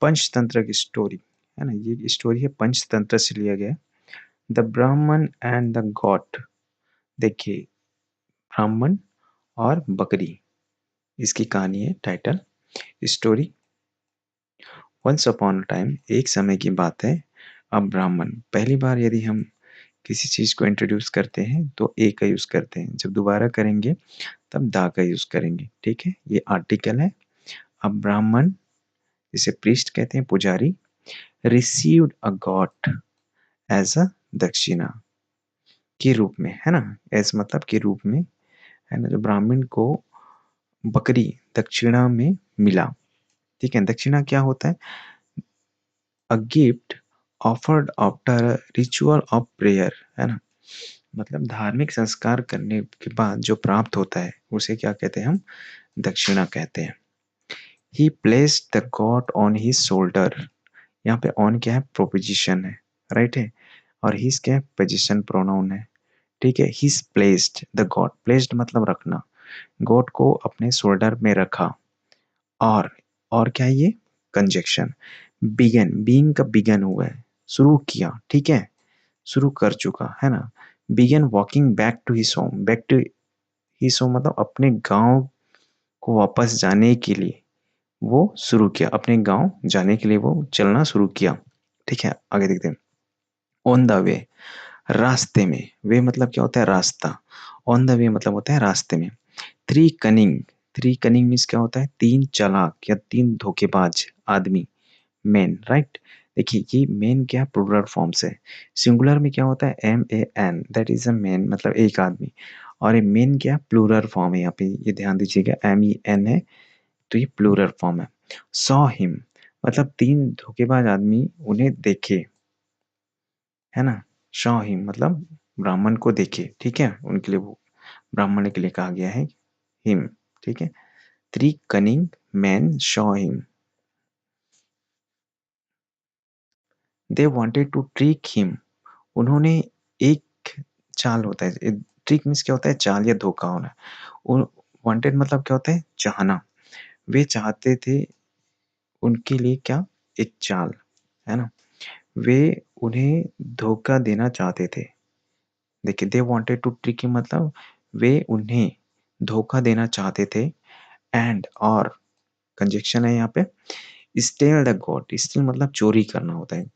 पंचतंत्र की स्टोरी है ना, ये स्टोरी है पंचतंत्र से लिया गया। द ब्राह्मण एंड द गॉट। देखिए, ब्राह्मण और बकरी, इसकी कहानी है title story. Once upon a time, एक समय की बात है। अब ब्राह्मण, पहली बार यदि हम किसी चीज को इंट्रोड्यूस करते हैं तो ए का यूज करते हैं, जब दोबारा करेंगे तब दा का यूज करेंगे। ठीक है, ये आर्टिकल है। अब ब्राह्मण, जिसे प्रीस्ट कहते हैं, पुजारी, received a got as a dakshina, के रूप में, है ना। एज मतलब के रूप में, है ना। जो ब्राह्मण को बकरी दक्षिणा में मिला। ठीक है, दक्षिणा क्या होता है? A gift offered after ritual of prayer, है ना। मतलब धार्मिक संस्कार करने के बाद जो प्राप्त होता है उसे क्या कहते हैं हम? दक्षिणा कहते हैं। ही placed the God on his shoulder. यहाँ पे ऑन क्या है? प्रोपोजिशन है, राइट है। और हिज क्या है? पोजिशन प्रोनाउन है। ठीक है, his placed the God, placed मतलब रखना, गॉड को अपने शोल्डर में रखा। और क्या है ये? कंजक्शन। बिगन, बीइंग का बिगन हुआ है, शुरू किया। ठीक है, शुरू कर चुका, है ना। Began walking back to his home, back to his home मतलब अपने गांव को वापस जाने के लिए वो शुरू किया, अपने गांव जाने के लिए वो चलना शुरू किया। ठीक है, आगे देखते हैं। ऑन द वे, रास्ते में। वे मतलब क्या होता है? रास्ता। ऑन द वे मतलब होता है रास्ते में। Three cunning, three cunning means क्या होता है? तीन चालाक या तीन धोखेबाज आदमी, मैन, राइट। देखिए, ये मैन क्या प्लूरल फॉर्म से, सिंगुलर में क्या होता है? MAN, that is a man, मतलब एक आदमी। और ये मैन क्या प्लूरल फॉर्म है, यहाँ पे ये ध्यान दीजिएगा, MEN है, तो ये प्लूरल फॉर्म है। सॉ हिम मतलब तीन धोखेबाज आदमी उन्हें देखे, है ना। सॉ हिम मतलब ब्राह्मण को देखे। ठीक है, उनके लिए वो ब्राह्मण के लिए कहा गया है हिम। ठीक है, three cunning man saw him, they wanted to trick him. उन्होंने एक चाल होता है, ट्रिक मीन्स क्या होता है? चाल या धोखा होना। वांटेड मतलब क्या होता है? चाहना। वे चाहते थे उनके लिए क्या? एक चाल, है ना। वे उन्हें धोखा देना चाहते थे। देखिए, they wanted to trick him मतलब वे उन्हें धोखा देना चाहते थे। एंड और कंजक्शन है यहाँ पे, स्टेल द गॉड, स्टेल मतलब चोरी करना होता है,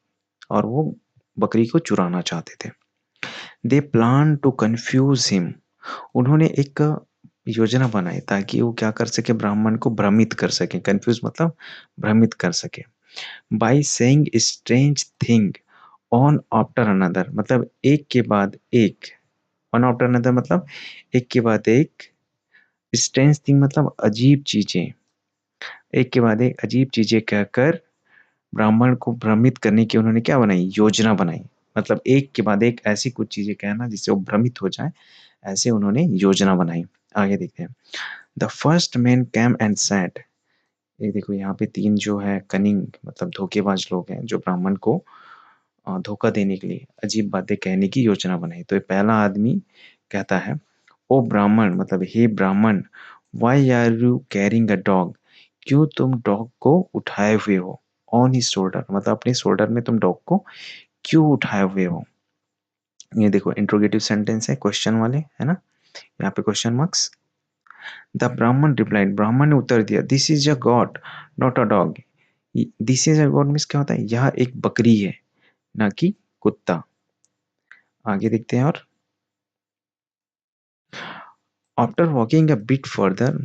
और वो बकरी को चुराना चाहते थे। They plan to confuse him, उन्होंने एक योजना बनाई ताकि वो क्या कर सके? ब्राह्मण को भ्रमित कर सके। कंफ्यूज मतलब भ्रमित कर सके। By saying strange thing on after another, मतलब एक के बाद एक, वन आफ्टर अनदर मतलब एक के बाद एक, स्ट्रेंज थिंग मतलब अजीब चीजें, एक के बाद एक अजीब चीजें कहकर ब्राह्मण को भ्रमित करने की उन्होंने क्या बनाई? योजना बनाई। मतलब एक के बाद एक ऐसी कुछ चीजें कहना जिससे वो भ्रमित हो जाए, ऐसे उन्होंने योजना बनाई। आगे देखते हैं। The first man came and said. ये देखो, यहाँ पे तीन जो है कनिंग मतलब धोखेबाज लोग हैं जो ब्राह्मण को धोखा देने के लिए अजीब बातें कहने की योजना बनाई। तो ये पहला आदमी कहता है, ओ ब्राह्मण मतलब हे ब्राह्मण, why are you carrying a dog, क्यों तुम डॉग को उठाए हुए हो? ऑन हिज शोल्डर मतलब अपने शोल्डर में तुम डॉग को क्यों उठाए हुए हो? ये देखो, इंट्रोगेटिव सेंटेंस है, क्वेश्चन वाले, है ना। यहाँ पे क्वेश्चन मार्क्स। द ब्राह्मण रिप्लाइड, ब्राह्मण ने उत्तर दिया, this is a God not a dog. This is a God means क्या होता है? यह एक बकरी है, ना कि कुत्ता। आगे देखते हैं। और after walking a bit further,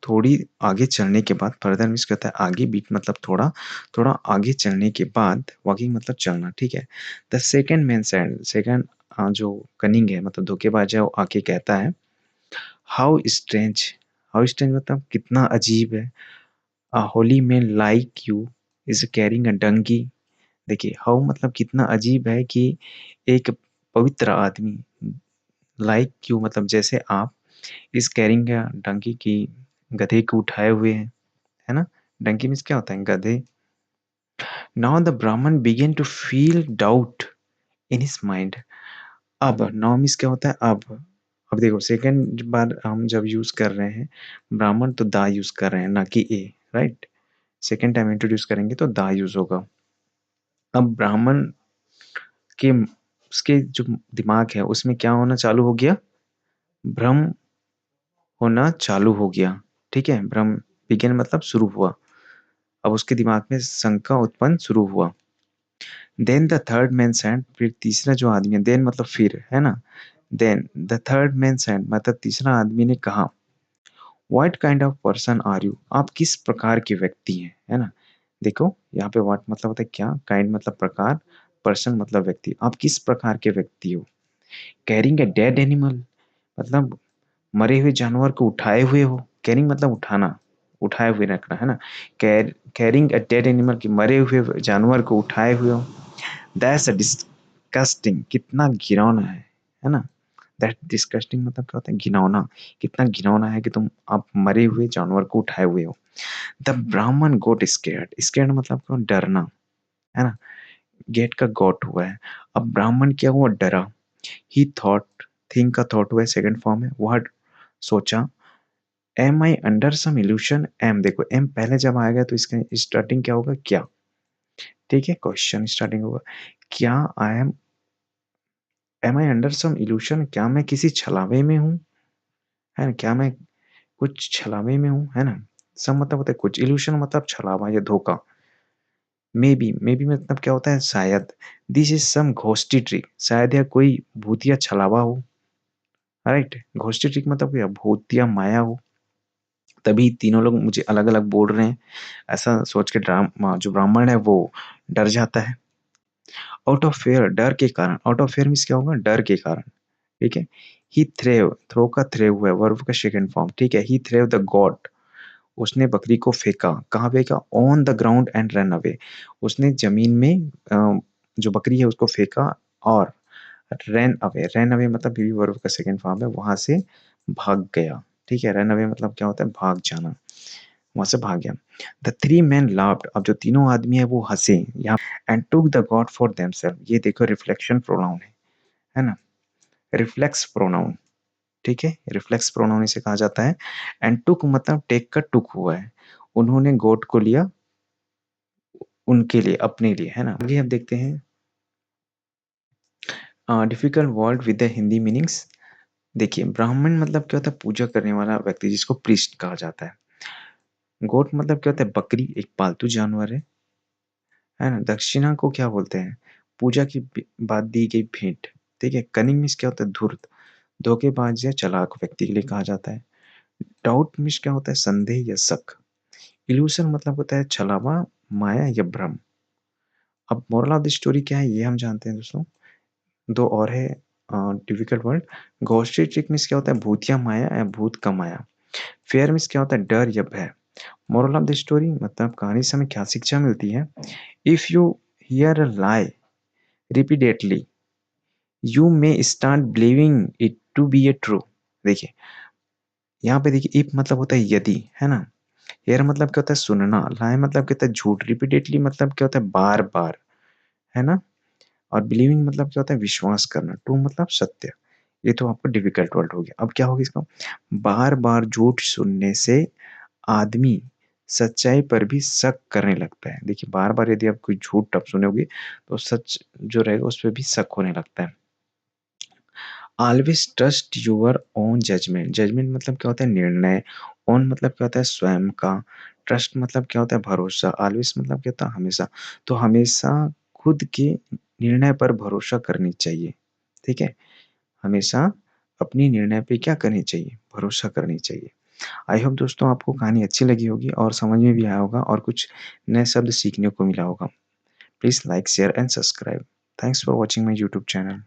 थोड़ी आगे चलने के बाद, फर्दर मीन्स कहता है आगे, बीट मतलब थोड़ा, थोड़ा आगे चलने के बाद, वॉकिंग मतलब चलना। ठीक है, the second man sad, second जो कनिंग है मतलब धोखेबाज है, वो आके कहता है, हाउ स्ट्रेंज, हाउ स्ट्रेंज मतलब कितना अजीब है, a holy man like you is carrying a donkey. देखिए, हाउ मतलब कितना अजीब है कि एक पवित्र आदमी, लाइक यू मतलब जैसे आप, इस कैरिंग अ डंकी की, गधे को उठाए हुए हैं, है ना। डंकी मीन्स क्या होता है? गधे। Now the Brahmin began to feel doubt in his mind. अब नाउ मीन्स क्या होता है? अब देखो, सेकंड बार हम जब यूज कर रहे हैं ब्राह्मण, तो दा यूज कर रहे हैं, ना कि ए, राइट। सेकेंड टाइम इंट्रोड्यूस करेंगे तो दा यूज होगा। अब ब्राह्मण के उसके जो दिमाग है उसमें क्या होना चालू हो गया, भ्रम होना चालू हो गया। ठीक है, भ्रम बिगिन मतलब शुरू हुआ। अब उसके दिमाग में शंका उत्पन्न शुरू हुआ। Then the third man said, फिर तीसरा जो आदमी है, देन मतलब फिर, है ना, then the third man said मतलब तीसरा आदमी ने कहा, what kind of person are you, आप किस प्रकार के व्यक्ति हैं, है ना। देखो यहाँ पे व्हाट मतलब होता है क्या, काइंड मतलब प्रकार, पर्सन मतलब व्यक्ति, आप किस प्रकार के व्यक्ति हो। कैरिंग ए डेड एनिमल मतलब मरे हुए जानवर को उठाए हुए हो, कैरिंग मतलब उठाना, उठाए हुए रखना, है ना। कैरिंग अ डेड एनिमल की मरे हुए जानवर को उठाए हुए हो। दैट्स अ डिस्कस्टिंग, कितना घिनौना है ना। दैट डिस्कस्टिंग मतलब क्या होता है, घिनौना, कितना घिनौना है कि तुम आप मरे हुए जानवर को उठाए हुए हो। द ब्राह्मण गोट स्केर्ड, स्केर्ड मतलब क्यों, डरना, है ना, गेट का गॉट हुआ है। अब ब्राह्मण क्या हुआ, डरा। ही थॉट, थिंक का थॉट हुआ है, सेकंड फॉर्म है, वह सोचा। M I under some evolution, M देखो एम पहले जब आएगा तो इसका स्टार्टिंग क्या होगा, क्या। ठीक है, क्वेश्चन स्टार्टिंग होगा, क्या I am I under some illusion, क्या मैं किसी छलावे में हूँ, है ना, क्या मैं कुछ छलावे में हूँ, है ना। सम मतलब होता है कुछ, इल्यूशन मतलब छलावा या धोखा। मे बी मतलब क्या होता है, शायद। दिस इज सम घोस्टी ट्रिक, शायद यह कोई भूतिया छलावा हो। राइट, घोस्टी ट्रिक मतलब क्या, भूतिया माया हो। तभी तीनों लोग मुझे अलग अलग बोल रहे हैं, ऐसा सोच के जो ब्राह्मण है वो डर जाता है। आउट ऑफ फेयर, डर के कारण, आउट ऑफ फेयर मीन्स क्या होगा, डर के कारण। ठीक है, ही थ्रेव, थ्रो का थ्रेव हुआ है, वर्ब का सेकंड फॉर्म। ठीक है, ही थ्रेव द गॉड, उसने बकरी को फेंका, कहाँ फेंका, on the ground and run away, उसने जमीन में जो बकरी है उसको फेंका और रन अवे मतलब भी वर्ब का सेकंड फॉर्म है, वहां से भाग गया। ठीक है, रन अवे मतलब क्या होता है, भाग जाना, वहां से भाग गया। द थ्री मैन लाफ्ड, अब जो तीनों आदमी है वो हंसे यहाँ, and took the god for themselves, ये देखो रिफ्लेक्शन प्रोनाउन है ना, रिफ्लेक्स प्रोनाउन। ठीक है, रिफ्लेक्स प्रोनाउन इसे कहा जाता है। एंड टुक मतलब टेक का टुक हुआ है, उन्होंने गोट को लिया उनके लिए, अपने लिए, है ना। आगे हम देखते हैं difficult word with the Hindi meanings. देखिए ब्राह्मण मतलब क्या होता है, पूजा करने वाला व्यक्ति जिसको प्रीस्ट कहा जाता है। गोट मतलब क्या होता है, बकरी, एक पालतू जानवर है ना। दक्षिणा को क्या बोलते हैं, पूजा की बाद दी गई भेंट। ठीक है, कनिंग मीन्स क्या होता है, धूर्त, धोखेबाज या चालाक व्यक्ति के लिए कहा जाता है। डाउट मीन्स क्या होता है, संदेह या शक। इल्यूशन मतलब होता है छलावा, माया या भ्रम। अब मोरल ऑफ द स्टोरी क्या है ये हम जानते हैं दोस्तों, दो और है डिफिकल्ट वर्ड। घोस्टी ट्रिक मीन्स क्या होता है, भूतिया माया या भूत का माया। फेयर मीन्स क्या होता है, डर या भय। मोरल ऑफ द स्टोरी मतलब कहानी से हमें क्या शिक्षा मिलती है, if you hear a lie repeatedly you may start believing it to be a true. देखिए यहाँ पे देखिए, इफ मतलब होता है यदि, है ना, हेयर मतलब क्या होता है सुनना, लाई मतलब क्या होता है झूठ, रिपीटेडली मतलब क्या होता है बार बार, है ना, और बिलीविंग मतलब क्या होता है विश्वास करना, ट्रू मतलब सत्य। ये तो आपको डिफिकल्ट वर्ड हो गया। अब क्या होगा इसका, बार बार झूठ सुनने से आदमी सच्चाई पर भी शक करने लगता है। देखिए बार बार यदि आप कोई झूठ आप सुनोगे तो सच जो रहेगा उस पर भी शक होने लगता है। Always trust your own judgement, judgement मतलब क्या होता है निर्णय, ओन मतलब क्या होता है स्वयं का, ट्रस्ट मतलब क्या होता है भरोसा, ऑलवेज मतलब क्या होता है हमेशा। तो हमेशा खुद के निर्णय पर भरोसा करनी चाहिए। ठीक है, हमेशा अपनी निर्णय पे क्या करनी चाहिए, भरोसा करनी चाहिए। आई होप दोस्तों आपको कहानी अच्छी लगी होगी और समझ में भी आया होगा और कुछ नए शब्द सीखने को मिला होगा। Please like share and subscribe. Thanks for watching my YouTube channel.